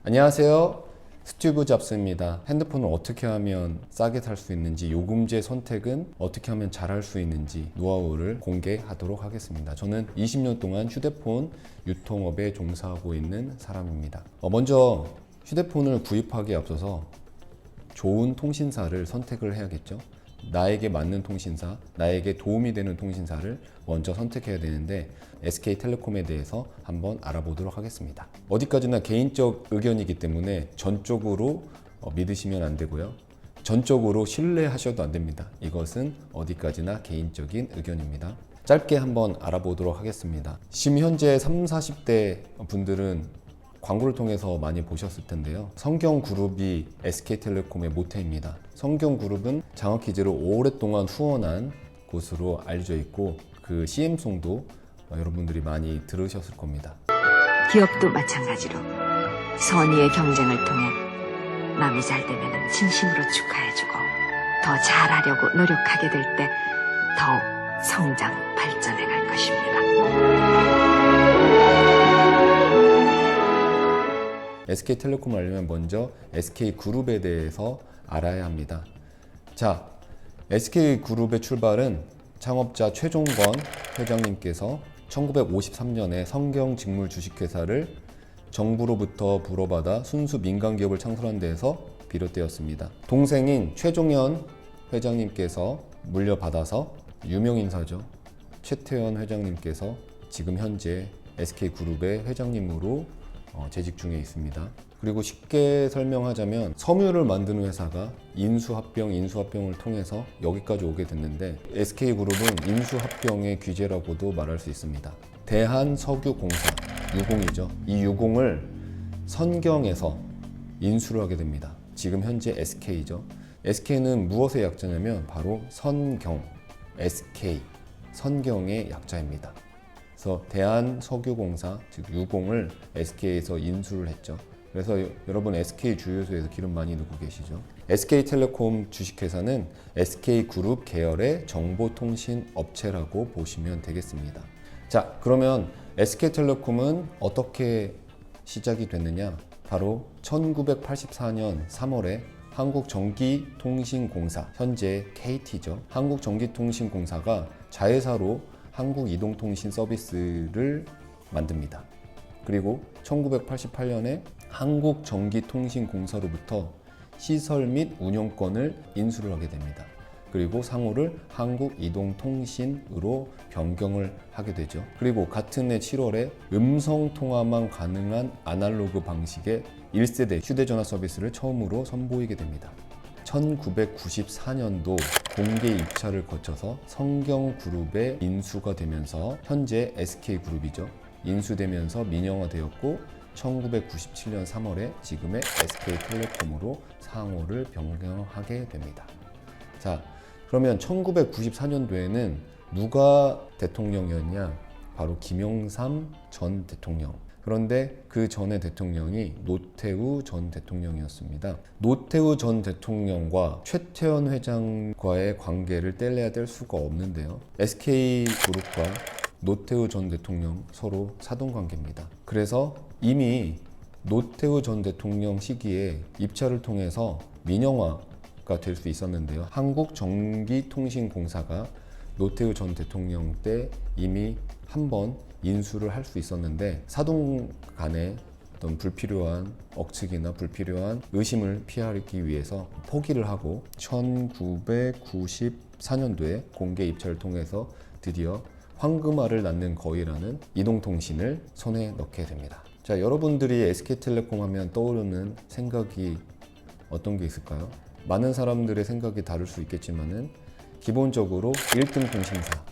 안녕하세요. 스튜브 잡스입니다. 핸드폰을 어떻게 하면 싸게 살 수 있는지, 요금제 선택은 어떻게 하면 잘할 수 있는지 노하우를 공개하도록 하겠습니다. 저는 20년 동안 휴대폰 유통업에 종사하고 있는 사람입니다. 먼저 휴대폰을 구입하기에 앞서서 좋은 통신사를 선택을 해야겠죠. 나에게 맞는 통신사, 나에게 도움이 되는 통신사를 먼저 선택해야 되는데 SK텔레콤에 대해서 한번 알아보도록 하겠습니다. 어디까지나 개인적 의견이기 때문에 전적으로 믿으시면 안 되고요. 전적으로 신뢰하셔도 안 됩니다. 이것은 어디까지나 개인적인 의견입니다. 짧게 한번 알아보도록 하겠습니다. 지금 현재 30, 40대 분들은 광고를 통해서 많이 보셨을 텐데요. 성경그룹이 SK텔레콤의 모태입니다. 성경그룹은 장학퀴즈를 오랫동안 후원한 곳으로 알려져 있고 그 CM송도 여러분들이 많이 들으셨을 겁니다. 기업도 마찬가지로 선의의 경쟁을 통해 마음이 잘 되면 진심으로 축하해주고 더 잘하려고 노력하게 될 때 더욱 성장, 발전해 갈 것입니다. SK텔레콤을 알려면 먼저 SK그룹에 대해서 알아야 합니다. 자, SK그룹의 출발은 창업자 최종건 회장님께서 1953년에 성경직물 주식회사를 정부로부터 불어받아 순수 민간기업을 창설한 데에서 비롯되었습니다. 동생인 최종현 회장님께서 물려받아서 유명인사죠. 최태원 회장님께서 지금 현재 SK그룹의 회장님으로 재직 중에 있습니다. 그리고 쉽게 설명하자면 섬유를 만드는 회사가 인수합병을 통해서 여기까지 오게 됐는데 SK그룹은 인수합병의 귀재라고도 말할 수 있습니다. 대한석유공사, 유공이죠. 이 유공을 선경에서 인수를 하게 됩니다. 지금 현재 SK죠. SK는 무엇의 약자냐면 바로 선경, SK, 선경의 약자입니다. 그래서 대한석유공사, 즉 유공을 SK에서 인수를 했죠. 그래서 여러분 SK 주유소에서 기름 많이 넣고 계시죠. SK텔레콤 주식회사는 SK그룹 계열의 정보통신 업체라고 보시면 되겠습니다. 자, 그러면 SK텔레콤은 어떻게 시작이 됐느냐? 바로 1984년 3월에 한국전기통신공사, 현재 KT죠. 한국전기통신공사가 자회사로 한국이동통신 서비스를 만듭니다. 그리고 1988년에 한국전기통신공사로부터 시설 및 운영권을 인수를 하게 됩니다. 그리고 상호를 한국이동통신으로 변경을 하게 되죠. 그리고 같은 해 7월에 음성통화만 가능한 아날로그 방식의 1세대 휴대전화 서비스를 처음으로 선보이게 됩니다. 1994년도 공개 입찰을 거쳐서 성경그룹에 인수가 되면서 현재 SK그룹이죠. 인수되면서 민영화되었고 1997년 3월에 지금의 SK텔레콤으로 상호를 변경하게 됩니다. 자, 그러면 1994년도에는 누가 대통령이었냐? 바로 김영삼 전 대통령. 그런데 그 전에 대통령이 노태우 전 대통령이었습니다. 노태우 전 대통령과 최태원 회장과의 관계를 뗄래야 뗄 수가 없는데요. SK그룹과 노태우 전 대통령 서로 사돈관계입니다. 그래서 이미 노태우 전 대통령 시기에 입찰을 통해서 민영화가 될 수 있었는데요. 한국전기통신공사가 노태우 전 대통령 때 이미 한번 인수를 할 수 있었는데 사돈 간에 어떤 불필요한 억측이나 불필요한 의심을 피하기 위해서 포기를 하고 1994년도에 공개 입찰을 통해서 드디어 황금알을 낳는 거위라는 이동통신을 손에 넣게 됩니다. 자, 여러분들이 SK텔레콤 하면 떠오르는 생각이 어떤 게 있을까요? 많은 사람들의 생각이 다를 수 있겠지만은 기본적으로 1등 통신사,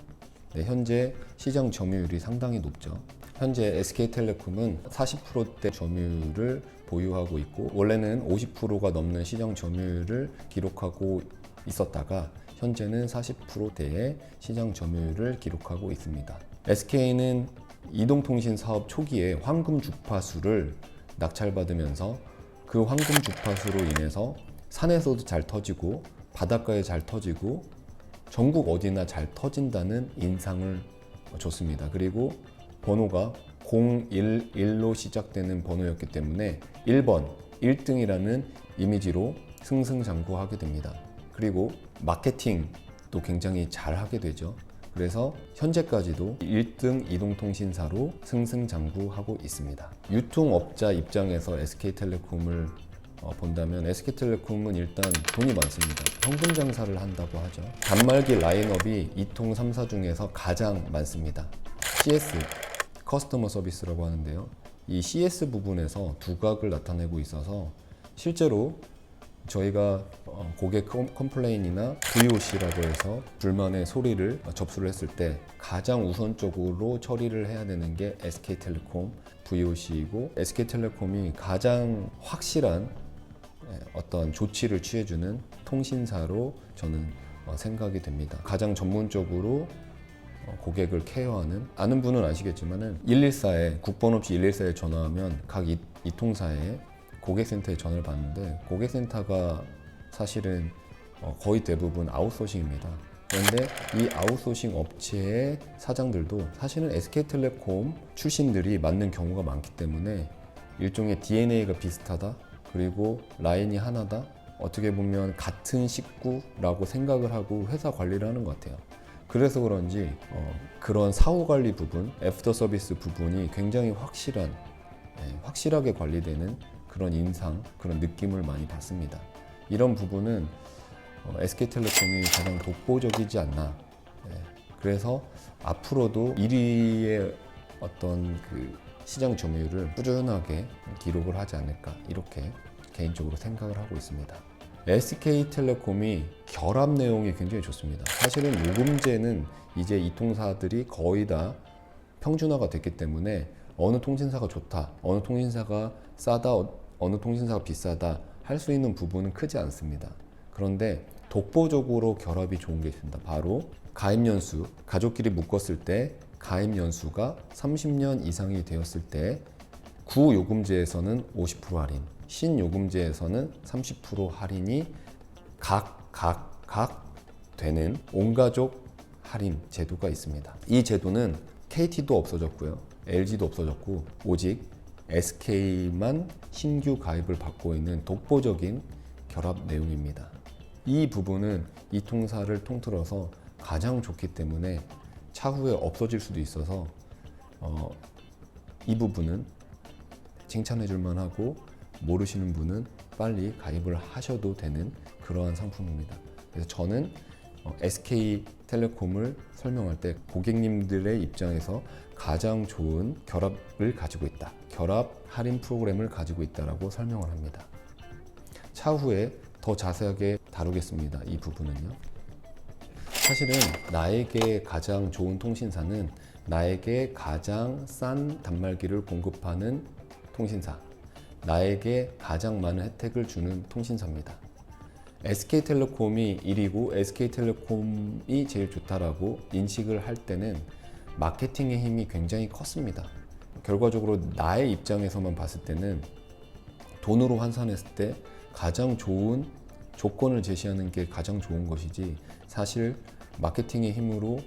현재 시장 점유율이 상당히 높죠. 현재 SK텔레콤은 40%대 점유율을 보유하고 있고 원래는 50%가 넘는 시장 점유율을 기록하고 있었다가 현재는 40%대의 시장 점유율을 기록하고 있습니다. SK는 이동통신 사업 초기에 황금 주파수를 낙찰받으면서 그 황금 주파수로 인해서 산에서도 잘 터지고 바닷가에 잘 터지고 전국 어디나 잘 터진다는 인상을 줬습니다. 그리고 번호가 011로 시작되는 번호였기 때문에 1번, 1등이라는 이미지로 승승장구하게 됩니다. 그리고 마케팅도 굉장히 잘 하게 되죠. 그래서 현재까지도 1등 이동통신사로 승승장구하고 있습니다. 유통업자 입장에서 SK텔레콤을 본다면 SK텔레콤은 일단 돈이 많습니다. 현금 장사를 한다고 하죠. 단말기 라인업이 이통 3사 중에서 가장 많습니다. CS, 커스터머 서비스라고 하는데요. 이 CS 부분에서 두각을 나타내고 있어서 실제로 저희가 고객 컴플레인이나 VOC라고 해서 불만의 소리를 접수를 했을 때 가장 우선적으로 처리를 해야 되는 게 SK텔레콤 VOC이고, SK텔레콤이 가장 확실한 어떤 조치를 취해주는 통신사로 저는 생각이 됩니다. 가장 전문적으로 고객을 케어하는, 아는 분은 아시겠지만은 114에 국번 없이 114에 전화하면 각 이통사에 고객센터에 전화를 받는데 고객센터가 사실은 거의 대부분 아웃소싱입니다. 그런데 이 아웃소싱 업체의 사장들도 사실은 SK텔레콤 출신들이 맞는 경우가 많기 때문에 일종의 DNA가 비슷하다, 그리고 라인이 하나다, 어떻게 보면 같은 식구라고 생각을 하고 회사 관리를 하는 것 같아요. 그래서 그런지 그런 사후 관리 부분, 애프터 서비스 부분이 굉장히 확실하게 관리되는 그런 인상, 그런 느낌을 많이 받습니다. 이런 부분은 SK텔레콤이 가장 독보적이지 않나. 그래서 앞으로도 1위의 어떤 그 시장 점유율을 꾸준하게 기록을 하지 않을까, 이렇게 개인적으로 생각을 하고 있습니다. SK텔레콤이 결합 내용이 굉장히 좋습니다. 사실은 요금제는 이제 이 통사들이 거의 다 평준화가 됐기 때문에 어느 통신사가 좋다, 어느 통신사가 싸다, 어느 통신사가 비싸다 할 수 있는 부분은 크지 않습니다. 그런데 독보적으로 결합이 좋은 게 있습니다. 바로 가입 연수, 가족끼리 묶었을 때 가입 연수가 30년 이상이 되었을 때 구요금제에서는 50% 할인, 신요금제에서는 30% 할인이 각 되는 온가족 할인 제도가 있습니다. 이 제도는 KT도 없어졌고요, LG도 없어졌고 오직 SK만 신규 가입을 받고 있는 독보적인 결합 내용입니다. 이 부분은 이 통사를 통틀어서 가장 좋기 때문에 차후에 없어질 수도 있어서 이 부분은 칭찬해 줄 만하고, 모르시는 분은 빨리 가입을 하셔도 되는 그러한 상품입니다. 그래서 저는 SK텔레콤을 설명할 때 고객님들의 입장에서 가장 좋은 결합을 가지고 있다, 결합 할인 프로그램을 가지고 있다라고 설명을 합니다. 차후에 더 자세하게 다루겠습니다. 이 부분은요. 사실은 나에게 가장 좋은 통신사는 나에게 가장 싼 단말기를 공급하는 통신사, 나에게 가장 많은 혜택을 주는 통신사입니다. SK텔레콤이 1위고 SK텔레콤이 제일 좋다라고 인식을 할 때는 마케팅의 힘이 굉장히 컸습니다. 결과적으로 나의 입장에서만 봤을 때는 돈으로 환산했을 때 가장 좋은 조건을 제시하는 게 가장 좋은 것이지, 사실 마케팅의 힘으로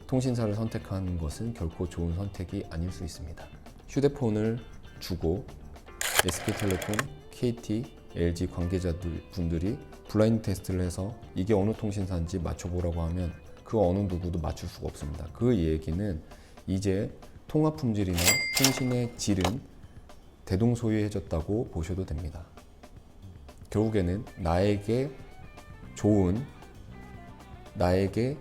통신사를 선택하는 것은 결코 좋은 선택이 아닐 수 있습니다. 휴대폰을 주고 SK텔레콤, KT, LG 관계자분들이 블라인드 테스트를 해서 이게 어느 통신사인지 맞춰보라고 하면 그 어느 누구도 맞출 수가 없습니다. 그 얘기는 이제 통화 품질이나 통신의 질은 대동소이해졌다고 보셔도 됩니다. 결국에는 나에게 좋은, 나에게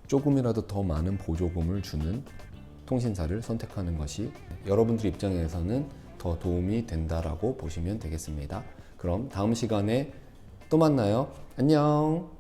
조금이라도 더 많은 보조금을 주는 통신사를 선택하는 것이 여러분들 입장에서는 더 도움이 된다라고 보시면 되겠습니다. 그럼 다음 시간에 또 만나요. 안녕.